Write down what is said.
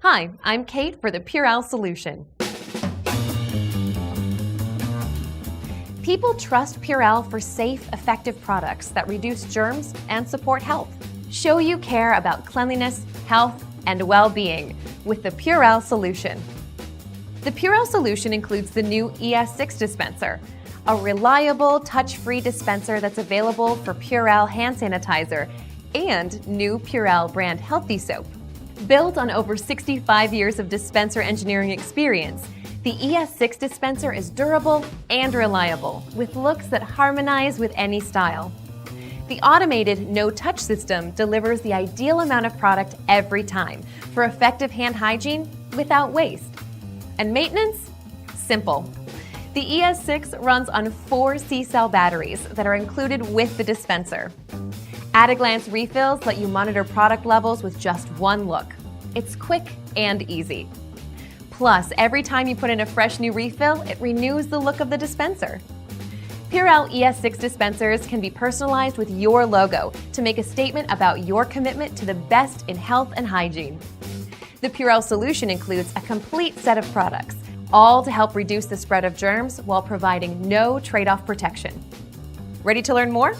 Hi, I'm Kate for the PURELL solution. People trust PURELL for safe, effective products that reduce germs and support health. Show you care about cleanliness, health, and well-being with the PURELL solution. The PURELL solution includes the new ES6 dispenser, a reliable, touch-free dispenser that's available for PURELL hand sanitizer and new PURELL brand healthy soap. Built on over 65 years of dispenser engineering experience, the ES6 dispenser is durable and reliable, with looks that harmonize with any style. The automated no-touch system delivers the ideal amount of product every time for effective hand hygiene without waste. And maintenance? Simple. The ES6 runs on 4 C-cell batteries that are included with the dispenser. At-a-glance refills let you monitor product levels with just one look. It's quick and easy. Plus, every time you put in a fresh new refill, it renews the look of the dispenser. PURELL ES6 dispensers can be personalized with your logo to make a statement about your commitment to the best in health and hygiene. The PURELL solution includes a complete set of products, all to help reduce the spread of germs while providing no trade-off protection. Ready to learn more?